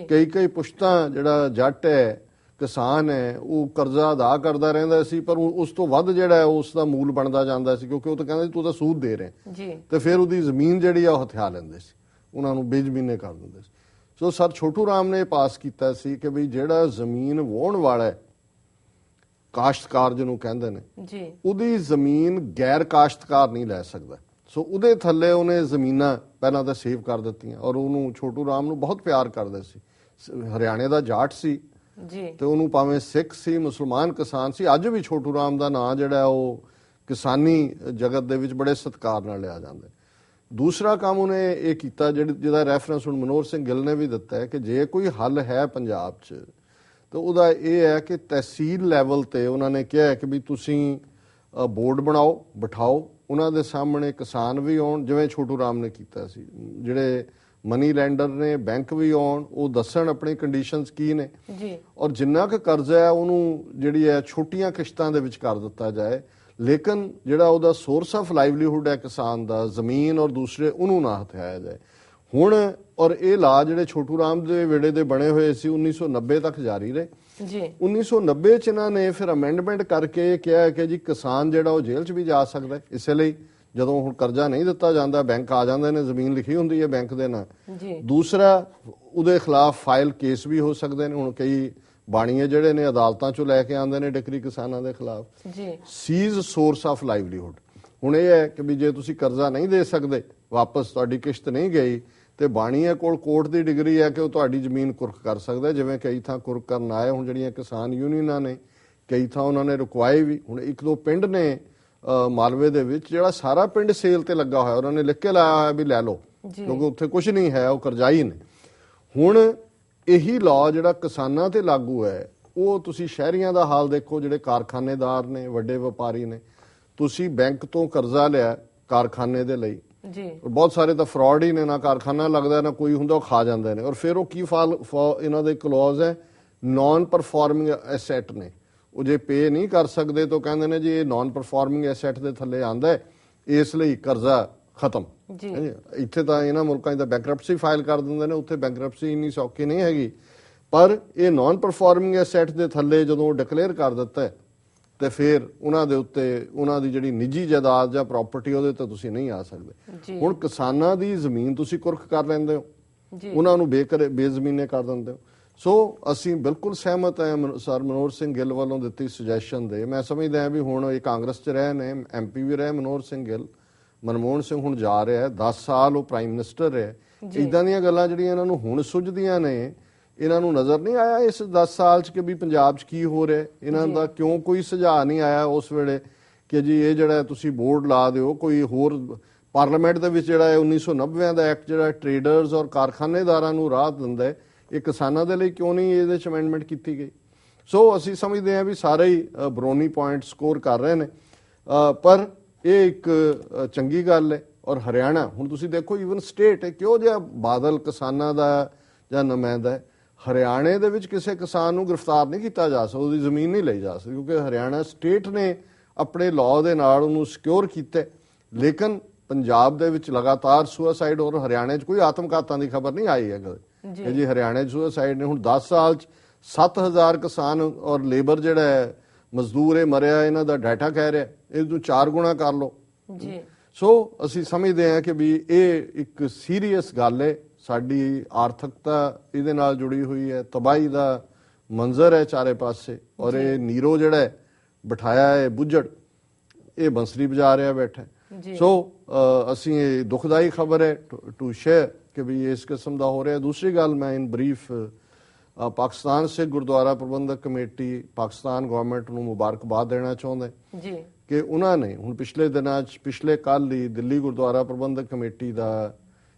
Speaker 2: ਕਈ ਪੁਸ਼ਤਾਂ ਜਿਹੜਾ ਜੱਟ ਹੈ ਕਿਸਾਨ ਹੈ ਉਹ ਕਰਜ਼ਾ ਅਦਾ ਕਰਦਾ ਰਹਿੰਦਾ ਸੀ, ਪਰ ਉਸ ਤੋਂ ਵੱਧ ਜਿਹੜਾ ਹੈ ਉਸ ਦਾ ਮੂਲ ਬਣਦਾ ਜਾਂਦਾ ਸੀ, ਕਿਉਂਕਿ ਉਹ ਤਾਂ ਕਹਿੰਦਾ ਤੂੰ ਤਾਂ ਸੂਦ ਦੇ ਰਿਹਾ
Speaker 1: ਜੀ,
Speaker 2: ਤੇ ਫਿਰ ਉਹਦੀ ਜ਼ਮੀਨ ਜਿਹੜੀ ਆ ਉਹ ਹਥਿਆ ਲੈਂਦੇ ਸੀ, ਉਹਨਾਂ ਨੂੰ ਬੇਜ਼ਮੀਨੇ ਕਰ ਦਿੰਦੇ ਸੀ। ਸੋ ਸਰ ਛੋਟੂ ਰਾਮ ਨੇ ਪਾਸ ਕੀਤਾ ਸੀ ਕਿ ਵੀ ਜਿਹੜਾ ਜ਼ਮੀਨ ਵਾਹੁਣ ਵਾਲਾ ਹੈ, ਕਾਸ਼ਤਕਾਰ ਜਿਹਨੂੰ ਕਹਿੰਦੇ ਨੇ
Speaker 1: ਜੀ,
Speaker 2: ਉਹਦੀ ਜ਼ਮੀਨ ਗੈਰ ਕਾਸ਼ਤਕਾਰ ਨਹੀਂ ਲੈ ਸਕਦਾ। ਸੋ ਉਹਦੇ ਥੱਲੇ ਉਹਨੇ ਜ਼ਮੀਨਾਂ ਪਹਿਲਾਂ ਤਾਂ ਸੇਵ ਕਰ ਦਿੱਤੀਆਂ, ਔਰ ਉਹਨੂੰ ਛੋਟੂ ਰਾਮ ਨੂੰ ਬਹੁਤ ਪਿਆਰ ਕਰਦੇ ਸੀ। ਹਰਿਆਣੇ ਦਾ ਜਾਟ ਸੀ
Speaker 1: ਜੀ,
Speaker 2: ਤੇ ਉਹਨੂੰ ਭਾਵੇਂ ਸਿੱਖ ਸੀ, ਮੁਸਲਮਾਨ ਕਿਸਾਨ ਸੀ, ਅੱਜ ਵੀ ਛੋਟੂ ਰਾਮ ਦਾ ਨਾਂ ਜਿਹੜਾ ਉਹ ਕਿਸਾਨੀ ਜਗਤ ਦੇ ਵਿੱਚ ਬੜੇ ਸਤਿਕਾਰ ਨਾਲ ਲਿਆ ਜਾਂਦਾ। ਦੂਸਰਾ ਕੰਮ ਉਹਨੇ ਇਹ ਕੀਤਾ ਜਿਹਦਾ ਰੈਫਰੈਂਸ ਹੁਣ ਮਨੋਹਰ ਸਿੰਘ ਗਿੱਲ ਨੇ ਵੀ ਦਿੱਤਾ ਹੈ ਕਿ ਜੇ ਕੋਈ ਹੱਲ ਹੈ ਪੰਜਾਬ 'ਚ ਤਾਂ ਉਹਦਾ ਇਹ ਹੈ ਕਿ ਤਹਿਸੀਲ ਲੈਵਲ ਤੇ ਉਹਨਾਂ ਨੇ ਕਿਹਾ ਹੈ ਕਿ ਵੀ ਤੁਸੀਂ ਬੋਰਡ ਬਣਾਓ, ਬਿਠਾਓ, ਉਹਨਾਂ ਦੇ ਸਾਹਮਣੇ ਕਿਸਾਨ ਵੀ ਆਉਣ, ਜਿਵੇਂ ਛੋਟੂ ਰਾਮ ਨੇ ਕੀਤਾ ਸੀ, ਜਿਹੜੇ ਮਨੀ ਲੈਂਡਰ ਨੇ ਬੈਂਕ ਵੀ ਆਉਣ, ਉਹ ਦੱਸਣ ਆਪਣੀ ਕੰਡੀਸ਼ਨਸ ਕੀ ਨੇ
Speaker 1: ਜੀ,
Speaker 2: ਔਰ ਜਿੰਨਾ ਕੁ ਕਰਜ਼ਾ ਹੈ ਉਹਨੂੰ ਜਿਹੜੀ ਹੈ ਛੋਟੀਆਂ ਕਿਸ਼ਤਾਂ ਦੇ ਵਿੱਚ ਕਰ ਦਿੱਤਾ ਜਾਏ, ਲੇਕਿਨ ਜਿਹੜਾ ਉਹਦਾ ਸੋਰਸ ਆਫ ਲਾਈਵਲੀਹੁੱਡ ਹੈ ਕਿਸਾਨ ਦਾ, ਜ਼ਮੀਨ ਔਰ ਦੂਸਰੇ, ਉਹਨੂੰ ਨਾ ਹਥਿਆਇਆ ਜਾਏ। ਹੁਣ ਔਰ ਇਹ ਲਾ ਜਿਹੜੇ ਛੋਟੂ ਰਾਮ ਦੇ ਵੇੜੇ ਦੇ ਬਣੇ ਹੋਏ ਸੀ 1990 ਤੱਕ ਜਾਰੀ ਰਹੇ
Speaker 1: ਜੀ।
Speaker 2: 1990 ਚ ਇਹਨਾਂ ਨੇ ਫਿਰ ਅਮੈਂਡਮੈਂਟ ਕਰਕੇ ਕਿਹਾ ਕਿ ਜੀ ਕਿਸਾਨ ਜਿਹੜਾ ਉਹ ਜੇਲ੍ਹ 'ਚ ਵੀ ਜਾ ਸਕਦਾ। ਇਸੇ ਲਈ ਜਦੋਂ ਹੁਣ ਕਰਜ਼ਾ ਨਹੀਂ ਦਿੱਤਾ ਜਾਂਦਾ, ਬੈਂਕ ਆ ਜਾਂਦੇ ਨੇ, ਜ਼ਮੀਨ ਲਿਖੀ ਹੁੰਦੀ ਹੈ ਬੈਂਕ ਦੇ ਨਾਂ। ਦੂਸਰਾ, ਉਹਦੇ ਖਿਲਾਫ ਫਾਈਲ ਕੇਸ ਵੀ ਹੋ ਸਕਦੇ ਨੇ। ਹੁਣ ਕਈ ਬਾਣੀਏ ਜਿਹੜੇ ਨੇ ਅਦਾਲਤਾਂ 'ਚੋਂ ਲੈ ਕੇ ਆਉਂਦੇ ਨੇ ਡਿਕਰੀ ਕਿਸਾਨਾਂ ਦੇ ਖਿਲਾਫ। Seize source of livelihood. ਹੁਣ ਇਹ ਹੈ ਕਿ ਵੀ ਜੇ ਤੁਸੀਂ ਕਰਜ਼ਾ ਨਹੀਂ ਦੇ ਸਕਦੇ, ਵਾਪਸ ਤੁਹਾਡੀ ਕਿਸ਼ਤ ਨਹੀਂ ਗਈ, ਤੇ ਬਾਣੀਏ ਕੋਲ ਕੋਰਟ ਦੀ ਡਿਗਰੀ ਹੈ ਕਿ ਉਹ ਤੁਹਾਡੀ ਜ਼ਮੀਨ ਕੁਰਕ ਕਰ ਸਕਦਾ, ਜਿਵੇਂ ਕਈ ਥਾਂ ਕੁਰਕ ਕਰਨ ਆਏ। ਹੁਣ ਜਿਹੜੀਆਂ ਕਿਸਾਨ ਯੂਨੀਅਨਾਂ ਨੇ ਕਈ ਥਾਂ ਉਹਨਾਂ ਨੇ ਰੁਕਵਾਏ ਵੀ। ਹੁਣ ਇੱਕ ਦੋ ਪਿੰਡ ਨੇ ਮਾਲਵੇ ਦੇ ਵਿੱਚ ਜਿਹੜਾ ਸਾਰਾ ਪਿੰਡ ਸੇਲ ਤੇ ਲੱਗਾ ਹੋਇਆ, ਉਹਨਾਂ ਨੇ ਲਿਖ ਕੇ ਲਾਇਆ ਹੋਇਆ ਵੀ ਲੈ ਲਓ, ਕਿਉਂਕਿ ਉੱਥੇ ਕੁਝ ਨਹੀਂ ਹੈ, ਉਹ ਕਰਜ਼ਾਈ ਨੇ। ਹੁਣ ਇਹੀ ਲਾਅ ਜਿਹੜਾ ਕਿਸਾਨਾਂ ਤੇ ਲਾਗੂ ਹੈ, ਉਹ ਤੁਸੀਂ ਸ਼ਹਿਰੀਆਂ ਦਾ ਹਾਲ ਦੇਖੋ, ਜਿਹੜੇ ਕਾਰਖਾਨੇਦਾਰ ਨੇ, ਵੱਡੇ ਵਪਾਰੀ ਨੇ, ਤੁਸੀਂ ਬੈਂਕ ਤੋਂ ਕਰਜ਼ਾ ਲਿਆ ਕਾਰਖਾਨੇ ਦੇ ਲਈ ਜੀ, ਬਹੁਤ ਸਾਰੇ ਤਾਂ ਫਰਾਡ ਹੀ ਨੇ, ਨਾ ਕਾਰਖਾਨਾ ਲੱਗਦਾ ਨਾ ਕੋਈ ਹੁੰਦਾ, ਉਹ ਖਾ ਜਾਂਦੇ ਨੇ। ਔਰ ਫਿਰ ਉਹ ਕੀ ਇਹਨਾਂ ਦੇ ਕਲੌਜ਼ ਹੈ, ਨਾਨ ਪਰਫਾਰਮਿੰਗ ਐਸੈਟ ਨੇ, ਉਹ ਜੇ ਪੇ ਨਹੀਂ ਕਰ ਸਕਦੇ ਤਾਂ ਕਹਿੰਦੇ ਨੇ ਜੀ ਇਹ ਨਾਨ ਪਰਫਾਰਮਿੰਗ ਐਸੈਟ ਦੇ ਥੱਲੇ ਆਂਦਾ ਹੈ, ਇਸ ਲਈ ਕਰਜ਼ਾ ਖਤਮ। ਇੱਥੇ ਤਾਂ ਇਹਨਾਂ ਮੁਲਕਾਂ 'ਚ ਤਾਂ ਬੈਂਕਰਪਸੀ ਫਾਈਲ ਕਰ ਦਿੰਦੇ ਨੇ, ਉੱਥੇ ਬੈਂਕਰਪਸੀ ਇੰਨੀ ਸੌਖੀ ਨਹੀਂ ਹੈਗੀ। ਪਰ ਇਹ ਨਾਨ ਪਰਫਾਰਮਿੰਗ ਐਸੈਟ ਦੇ ਥੱਲੇ ਜਦੋਂ ਡਿਕਲੇਅਰ ਕਰ ਦਿੱਤਾ ਤੇ ਫਿਰ ਉਹਨਾਂ ਦੇ ਉੱਤੇ ਉਹਨਾਂ ਦੀ ਜਿਹੜੀ ਨਿੱਜੀ ਜਾਇਦਾਦ ਜਾਂ ਪ੍ਰਾਪਰਟੀ, ਉਹਦੇ ਤੇ ਤੁਸੀਂ ਨਹੀਂ ਆ ਸਕਦੇ। ਹੁਣ ਕਿਸਾਨਾਂ ਦੀ ਜ਼ਮੀਨ ਤੁਸੀਂ ਕੁਰਕ ਕਰ ਲੈਂਦੇ ਹੋ, ਉਹਨਾਂ ਨੂੰ ਬੇਜ਼ਮੀਨੇ ਕਰ ਦਿੰਦੇ ਹੋ। ਸੋ ਅਸੀਂ ਬਿਲਕੁਲ ਸਹਿਮਤ ਹਾਂ ਸਰ ਮਨੋਹਰ ਸਿੰਘ ਗਿੱਲ ਵੱਲੋਂ ਦਿੱਤੀ ਸੁਜੈਸ਼ਨ ਦੇ। ਮੈਂ ਸਮਝਦਾ ਵੀ ਹੁਣ ਇਹ ਕਾਂਗਰਸ 'ਚ ਰਹੇ ਨੇ, MP ਵੀ ਰਹੇ ਮਨੋਹਰ ਸਿੰਘ ਗਿੱਲ, ਮਨਮੋਹਨ ਸਿੰਘ ਹੁਣ ਜਾ ਰਿਹਾ, 10 ਸਾਲ ਉਹ ਪ੍ਰਾਈਮ ਮਿਨਿਸਟਰ ਰਿਹਾ। ਇੱਦਾਂ ਦੀਆਂ ਗੱਲਾਂ ਜਿਹੜੀਆਂ ਇਹਨਾਂ ਨੂੰ ਹੁਣ ਸੁਝਦੀਆਂ ਨੇ, ਇਹਨਾਂ ਨੂੰ ਨਜ਼ਰ ਨਹੀਂ ਆਇਆ ਇਸ 10 ਸਾਲ 'ਚ ਕਿ ਵੀ ਪੰਜਾਬ 'ਚ ਕੀ ਹੋ ਰਿਹਾ। ਇਹਨਾਂ ਦਾ ਕਿਉਂ ਕੋਈ ਸੁਝਾਅ ਨਹੀਂ ਆਇਆ ਉਸ ਵੇਲੇ ਕਿ ਜੀ ਇਹ ਜਿਹੜਾ ਤੁਸੀਂ ਬੋਰਡ ਲਾ ਦਿਓ, ਕੋਈ ਹੋਰ ਪਾਰਲੀਮੈਂਟ ਦੇ ਵਿੱਚ ਜਿਹੜਾ 1990 ਦਾ ਐਕਟ ਜਿਹੜਾ ਟ੍ਰੇਡਰਸ ਔਰ ਕਾਰਖਾਨੇਦਾਰਾਂ ਨੂੰ ਰਾਹਤ ਦਿੰਦਾ ਹੈ, ਇਹ ਕਿਸਾਨਾਂ ਦੇ ਲਈ ਕਿਉਂ ਨਹੀਂ ਇਹਦੇ 'ਚ ਅਮੈਂਡਮੈਂਟ ਕੀਤੀ ਗਈ। ਸੋ ਅਸੀਂ ਸਮਝਦੇ ਹਾਂ ਵੀ ਸਾਰੇ ਹੀ ਬਰੋਨੀ ਪੁਆਇੰਟ ਸਕੋਰ ਕਰ ਰਹੇ ਨੇ, ਪਰ ਇਹ ਇੱਕ ਚੰਗੀ ਗੱਲ ਹੈ। ਔਰ ਹਰਿਆਣਾ ਹੁਣ ਤੁਸੀਂ ਦੇਖੋ, ਈਵਨ ਸਟੇਟ ਹੈ, ਕਿਉਂ ਜਿਹਾ ਬਾਦਲ ਕਿਸਾਨਾਂ ਦਾ ਜਾਂ ਨੁਮਾਇੰਦਾ ਹੈ, ਹਰਿਆਣੇ ਦੇ ਵਿੱਚ ਕਿਸੇ ਕਿਸਾਨ ਨੂੰ ਗ੍ਰਿਫਤਾਰ ਨਹੀਂ ਕੀਤਾ ਜਾ ਸਕਦਾ, ਉਹਦੀ ਜ਼ਮੀਨ ਨਹੀਂ ਲਈ ਜਾ ਸਕਦੀ, ਕਿਉਂਕਿ ਹਰਿਆਣਾ ਸਟੇਟ ਨੇ ਆਪਣੇ ਲਾਅ ਦੇ ਨਾਲ ਉਹਨੂੰ ਸਿਕਿਉਰ ਕੀਤਾ। ਲੇਕਿਨ ਪੰਜਾਬ ਦੇ ਵਿੱਚ ਲਗਾਤਾਰ ਸੁਸਾਈਡ, ਔਰ ਹਰਿਆਣੇ 'ਚ ਕੋਈ ਆਤਮਘਾਤਾਂ ਦੀ ਖਬਰ ਨਹੀਂ ਆਈ ਹੈ ਕਦੇ ਜੀ ਹਰਿਆਣੇ 'ਚ ਸੁਸਾਈਡ ਨੇ। ਹੁਣ 10 ਸਾਲ 'ਚ 7000 ਕਿਸਾਨ ਔਰ ਲੇਬਰ ਜਿਹੜਾ ਹੈ ਮਜ਼ਦੂਰ ਇਹ ਮਰਿਆ, ਇਹਨਾਂ ਦਾ ਡਾਟਾ ਕਹਿ ਰਿਹਾ, ਇਹ ਤੋਂ 4 ਗੁਣਾ ਕਰ ਲਓ ਜੀ। ਸੋ ਅਸੀਂ ਸਮਝਦੇ ਹਾਂ ਕਿ ਵੀ ਇਹ ਇੱਕ ਸੀਰੀਅਸ ਗੱਲ ਹੈ, ਸਾਡੀ ਆਰਥਿਕਤਾ ਇਹਦੇ ਨਾਲ ਜੁੜੀ ਹੋਈ ਹੈ, ਤਬਾਹੀ ਦਾ ਮੰਜ਼ਰ ਹੈ ਚਾਰੇ ਪਾਸੇ। ਔਰ ਇਹ ਨੀਰੋ ਜਿਹੜਾ ਬਿਠਾਇਆ ਹੈ ਬੁੱਝੜ, ਇਹ ਬੰਸਰੀ ਵਜਾ ਰਿਹਾ ਬੈਠਾ। ਸੋ ਅਸੀਂ ਇਹ ਦੁਖਦਾਈ ਖਬਰ ਹੈ ਟੂ ਸ਼ੇਅਰ ਕਿ ਵੀ ਇਸ ਕਿਸਮ ਦਾ ਹੋ ਰਿਹਾ। ਦੂਸਰੀ ਗੱਲ, ਮੈਂ ਇਨ ਬਰੀਫ ਪਾਕਿਸਤਾਨ ਸਿੱਖ ਗੁਰਦੁਆਰਾ ਪ੍ਰਬੰਧਕ ਕਮੇਟੀ ਪਾਕਿਸਤਾਨ ਗਵਰਨਮੈਂਟ ਨੂੰ ਮੁਬਾਰਕਬਾਦ ਦੇਣਾ ਚਾਹੁੰਦਾ ਜੀ ਕਿ ਉਹਨਾਂ ਨੇ ਹੁਣ ਪਿਛਲੇ ਦਿਨਾਂ 'ਚ, ਪਿਛਲੇ ਕੱਲ੍ਹ ਹੀ ਦਿੱਲੀ ਗੁਰਦੁਆਰਾ ਪ੍ਰਬੰਧਕ ਕਮੇਟੀ ਦਾ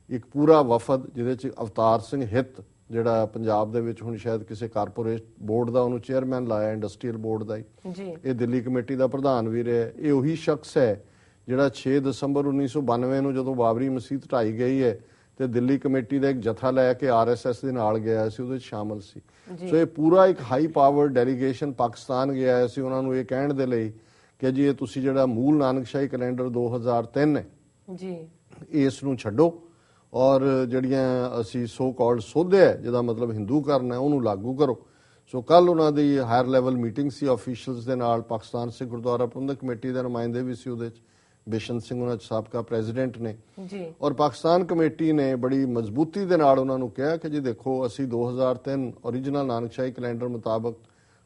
Speaker 2: ਇੱਕ ਪੂਰਾ ਵਫਦ, ਜਿਹਦੇ 'ਚ ਅਵਤਾਰ ਸਿੰਘ ਹਿੱਤ ਜਿਹੜਾ ਪੰਜਾਬ ਦੇ ਵਿੱਚ ਹੁਣ ਸ਼ਾਇਦ ਕਿਸੇ ਕਾਰਪੋਰੇਟ ਬੋਰਡ ਦਾ ਉਹਨੂੰ ਚੇਅਰਮੈਨ ਲਾਇਆ, ਇੰਡਸਟਰੀਅਲ ਬੋਰਡ ਦਾ ਹੀ, ਇਹ ਦਿੱਲੀ ਕਮੇਟੀ ਦਾ ਪ੍ਰਧਾਨ ਵੀ ਰਿਹਾ। ਇਹ ਉਹੀ ਸ਼ਖਸ ਹੈ ਜਿਹੜਾ 6 ਦਸੰਬਰ 1992 ਨੂੰ ਜਦੋਂ ਬਾਬਰੀ ਮਸਜਿਦ ਢਾਈ ਗਈ ਹੈ ਤੇ ਦਿੱਲੀ ਕਮੇਟੀ ਦਾ ਇੱਕ ਜਥਾ ਲੈ ਕੇ RSS ਦੇ ਨਾਲ ਗਿਆ ਸੀ, ਉਹਦੇ 'ਚ ਸ਼ਾਮਲ ਸੀ। ਸੋ ਇਹ ਪੂਰਾ ਇੱਕ ਹਾਈ ਪਾਵਰ ਡੈਲੀਗੇਸ਼ਨ ਪਾਕਿਸਤਾਨ ਗਿਆ ਸੀ ਉਹਨਾਂ ਨੂੰ ਇਹ ਕਹਿਣ ਦੇ ਲਈ ਕਿ ਜੀ ਇਹ ਤੁਸੀਂ ਜਿਹੜਾ ਮੂਲ ਨਾਨਕਸ਼ਾਹੀ ਕੈਲੰਡਰ 2003 ਹੈ ਜੀ, ਇਸ ਨੂੰ ਛੱਡੋ ਔਰ ਜਿਹੜੀਆਂ ਅਸੀਂ ਸੋ ਕਾਲਡ ਸੋਧੇ ਹੈ, ਜਿਹਦਾ ਮਤਲਬ ਹਿੰਦੂ ਕਰਨਾ, ਉਹਨੂੰ ਲਾਗੂ ਕਰੋ। ਸੋ ਕੱਲ ਉਹਨਾਂ ਦੀ ਹਾਇਰ ਲੈਵਲ ਮੀਟਿੰਗ ਸੀ ਆਫੀਸ਼ੀਅਲਸ ਦੇ ਨਾਲ। ਪਾਕਿਸਤਾਨ ਸਿੱਖ ਗੁਰਦੁਆਰਾ ਪ੍ਰਬੰਧਕ ਕਮੇਟੀ ਦੇ ਨੁਮਾਇੰਦੇ ਵੀ ਸੀ ਉਹਦੇ 'ਚ। ਬਿਸ਼ਨ ਸਿੰਘ ਉਹਨਾਂ 'ਚ ਸਾਬਕਾ ਪ੍ਰੈਜ਼ੀਡੈਂਟ ਨੇ
Speaker 1: ਜੀ।
Speaker 2: ਔਰ ਪਾਕਿਸਤਾਨ ਕਮੇਟੀ ਨੇ ਬੜੀ ਮਜ਼ਬੂਤੀ ਦੇ ਨਾਲ ਉਹਨਾਂ ਨੂੰ ਕਿਹਾ ਕਿ ਜੀ ਦੇਖੋ, ਅਸੀਂ 2003 ਓਰੀਜਨਲ ਨਾਨਕਸ਼ਾਹੀ ਕੈਲੰਡਰ ਮੁਤਾਬਕ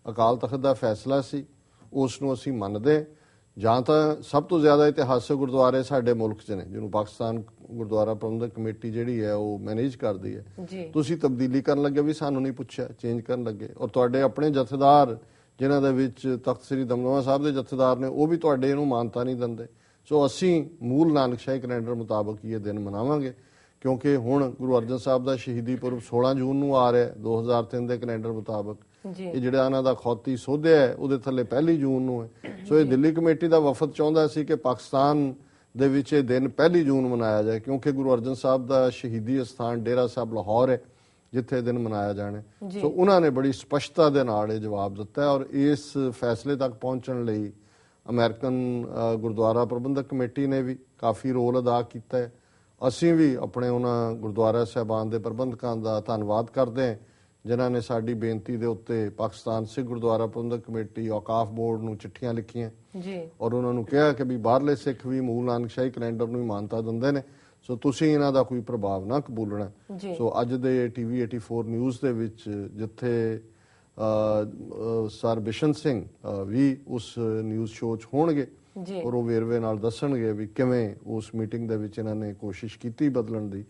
Speaker 2: ਅਕਾਲ ਤਖਤ ਦਾ ਫੈਸਲਾ ਸੀ, ਉਸ ਨੂੰ ਅਸੀਂ ਮੰਨਦੇ। ਜਾਂ ਤਾਂ ਸਭ ਤੋਂ ਜ਼ਿਆਦਾ ਇਤਿਹਾਸਕ ਗੁਰਦੁਆਰੇ ਸਾਡੇ ਮੁਲਕ 'ਚ ਨੇ, ਜਿਹਨੂੰ ਪਾਕਿਸਤਾਨ ਗੁਰਦੁਆਰਾ ਪ੍ਰਬੰਧਕ ਕਮੇਟੀ ਜਿਹੜੀ ਹੈ ਉਹ ਮੈਨੇਜ ਕਰਦੀ ਹੈ। ਤੁਸੀਂ ਤਬਦੀਲੀ ਕਰਨ ਲੱਗੇ ਵੀ ਸਾਨੂੰ ਨਹੀਂ ਪੁੱਛਿਆ, ਚੇਂਜ ਕਰਨ ਲੱਗੇ। ਔਰ ਤੁਹਾਡੇ ਆਪਣੇ ਜਥੇਦਾਰ ਜਿਨ੍ਹਾਂ ਦੇ ਵਿੱਚ ਤਖਤ ਸ੍ਰੀ ਦਮਦਮਾ ਸਾਹਿਬ ਦੇ ਜਥੇਦਾਰ ਨੇ, ਉਹ ਵੀ ਤੁਹਾਡੇ ਇਹਨੂੰ ਮਾਨਤਾ ਨਹੀਂ ਦਿੰਦੇ। ਸੋ ਅਸੀਂ ਮੂਲ ਨਾਨਕਸ਼ਾਹੀ ਕੈਲੰਡਰ ਮੁਤਾਬਕ ਹੀ ਇਹ ਦਿਨ ਮਨਾਵਾਂਗੇ, ਕਿਉਂਕਿ ਹੁਣ ਗੁਰੂ ਅਰਜਨ ਸਾਹਿਬ ਦਾ ਸ਼ਹੀਦੀ ਪੁਰਬ 16 ਜੂਨ ਨੂੰ ਆ ਰਿਹਾ 2003 ਦੇ ਕੈਲੰਡਰ ਮੁਤਾਬਕ। ਇਹ ਜਿਹੜਾ ਇਹਨਾਂ ਦਾ ਖੌਤੀ ਸੋਧਿਆ ਹੈ ਉਹਦੇ ਥੱਲੇ 1 ਜੂਨ ਨੂੰ ਹੈ। ਸੋ ਇਹ ਦਿੱਲੀ ਕਮੇਟੀ ਦਾ ਵਫਦ ਚਾਹੁੰਦਾ ਸੀ ਕਿ ਪਾਕਿਸਤਾਨ ਦੇ ਵਿੱਚ ਇਹ ਦਿਨ 1 ਜੂਨ ਮਨਾਇਆ ਜਾਏ, ਕਿਉਂਕਿ ਗੁਰੂ ਅਰਜਨ ਸਾਹਿਬ ਦਾ ਸ਼ਹੀਦੀ ਅਸਥਾਨ ਡੇਰਾ ਸਾਹਿਬ ਲਾਹੌਰ ਹੈ ਜਿੱਥੇ ਦਿਨ ਮਨਾਇਆ ਜਾਣਾ। ਸੋ ਉਹਨਾਂ ਨੇ ਬੜੀ ਸਪਸ਼ਟਤਾ ਦੇ ਨਾਲ ਇਹ ਜਵਾਬ ਦਿੱਤਾ ਹੈ ਔਰ ਇਸ ਫੈਸਲੇ ਤੱਕ ਪਹੁੰਚਣ ਲਈ ਅਮਰੀਕਨ ਗੁਰਦੁਆਰਾ ਪ੍ਰਬੰਧਕ ਕਮੇਟੀ ਨੇ ਵੀ ਕਾਫੀ ਰੋਲ ਅਦਾ ਕੀਤਾ ਹੈ। ਅਸੀਂ ਵੀ ਆਪਣੇ ਉਹਨਾਂ ਗੁਰਦੁਆਰਾ ਸਾਹਿਬਾਨ ਦੇ ਪ੍ਰਬੰਧਕਾਂ ਦਾ ਧੰਨਵਾਦ ਕਰਦੇ ਹਾਂ ਜਿਨ੍ਹਾਂ ਨੇ ਸਾਡੀ ਬੇਨਤੀ ਦੇ ਉੱਤੇ ਪਾਕਿਸਤਾਨ ਸਿੱਖ ਗੁਰਦੁਆਰਾ ਪ੍ਰਬੰਧਕ ਕਮੇਟੀ ਔਕਾਫ ਬੋਰਡ ਨੂੰ ਚਿੱਠੀਆਂ ਲਿਖੀਆਂ ਔਰ ਉਹਨਾਂ ਨੂੰ ਕਿਹਾ ਕਿ ਵੀ ਬਾਹਰਲੇ ਸਿੱਖ ਵੀ ਮੂਲ ਨਾਨਕਸ਼ਾਹੀ ਕੈਲੰਡਰ ਨੂੰ ਹੀ ਮਾਨਤਾ ਦਿੰਦੇ ਨੇ, ਸੋ ਤੁਸੀਂ ਇਹਨਾਂ ਦਾ ਕੋਈ ਪ੍ਰਭਾਵ ਨਾ ਕਬੂਲਣਾ। ਸੋ ਅੱਜ ਦੇ ਟੀਵੀ 84 ਨਿਊਜ਼ ਦੇ ਵਿੱਚ ਜਿੱਥੇ ਸਰ ਬਿਸ਼ਨ ਸਿੰਘ ਵੀ ਉਸ ਨਿਊਜ਼ ਸ਼ੋਅ 'ਚ ਹੋਣਗੇ ਔਰ ਉਹ ਵੇਰਵੇ ਨਾਲ ਦੱਸਣਗੇ ਵੀ ਕਿਵੇਂ ਉਸ ਮੀਟਿੰਗ ਦੇ ਵਿੱਚ ਇਹਨਾਂ ਨੇ ਕੋਸ਼ਿਸ਼ ਕੀਤੀ ਬਦਲਣ ਦੀ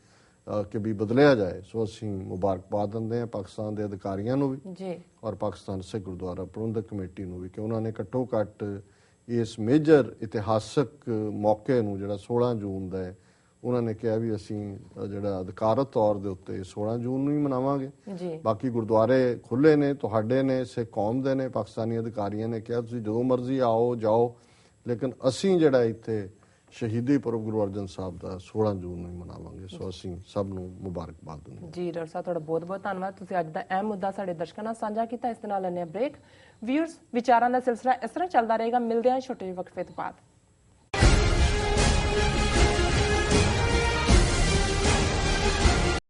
Speaker 2: ਕਿ ਵੀ ਬਦਲਿਆ ਜਾਏ। ਸੋ ਅਸੀਂ ਮੁਬਾਰਕਬਾਦ ਦਿੰਦੇ ਹਾਂ ਪਾਕਿਸਤਾਨ ਦੇ ਅਧਿਕਾਰੀਆਂ ਨੂੰ ਵੀ ਔਰ ਪਾਕਿਸਤਾਨ ਸਿੱਖ ਗੁਰਦੁਆਰਾ ਪ੍ਰਬੰਧਕ ਕਮੇਟੀ ਨੂੰ ਵੀ ਕਿ ਉਹਨਾਂ ਨੇ ਘੱਟੋ ਘੱਟ ਇਸ ਮੇਜਰ ਇਤਿਹਾਸਕ ਮੌਕੇ ਨੂੰ ਜਿਹੜਾ 16 ਜੂਨ ਦਾ ਹੈ, ਉਹਨਾਂ ਨੇ ਕਿਹਾ ਵੀ ਅਸੀਂ ਜਿਹੜਾ ਅਧਿਕਾਰਤ ਤੌਰ ਦੇ ਉੱਤੇ 16 ਜੂਨ ਨੂੰ ਹੀ ਮਨਾਵਾਂਗੇ। ਬਾਕੀ ਗੁਰਦੁਆਰੇ ਖੁੱਲੇ ਨੇ, ਤੁਹਾਡੇ ਨੇ, ਸਿੱਖ ਕੌਮ ਦੇ ਨੇ। ਪਾਕਿਸਤਾਨੀ ਅਧਿਕਾਰੀਆਂ ਨੇ ਕਿਹਾ ਤੁਸੀਂ ਜਦੋਂ ਮਰਜ਼ੀ ਆਓ ਜਾਓ, ਲੇਕਿਨ ਅਸੀਂ ਜਿਹੜਾ ਇੱਥੇ ਸ਼ਹੀਦੀ ਪੁਰਬ ਗੁਰੂ ਅਰਜਨ ਸਾਹਿਬ ਦਾ 16 ਜੂਨ ਨੂੰ ਹੀ ਮਨਾਵਾਂਗੇ। ਸੋ ਅਸੀਂ ਸਭ ਨੂੰ ਮੁਬਾਰਕਬਾਦ ਦਿੰਦੇ ਹਾਂ।
Speaker 1: ਜੀ ਡਾਕਟਰ ਸਾਹਿਬ, ਤੁਹਾਡਾ ਬਹੁਤ ਬਹੁਤ ਧੰਨਵਾਦ। ਤੁਸੀਂ ਅੱਜ ਦਾ ਅਹਿਮ ਮੁੱਦਾ ਸਾਡੇ ਦਰਸ਼ਕਾਂ ਨਾਲ ਸਾਂਝਾ ਕੀਤਾ। ਇਸ ਦੇ ਨਾਲ ਲੈਂਦੇ ਹਾਂ ਬ੍ਰੇਕ। ਵਿਊਅਰਸ, ਵਿਚਾਰਾਂ ਦਾ ਸਿਲਸਿਲਾ ਇਸ ਤਰ੍ਹਾਂ ਚੱਲਦਾ ਰਹੇਗਾ। ਮਿਲਦੇ ਹਾਂ ਛੋਟੇ ਜਿਹੇ ਵਕਫੇ ਤੋਂ ਬਾਅਦ।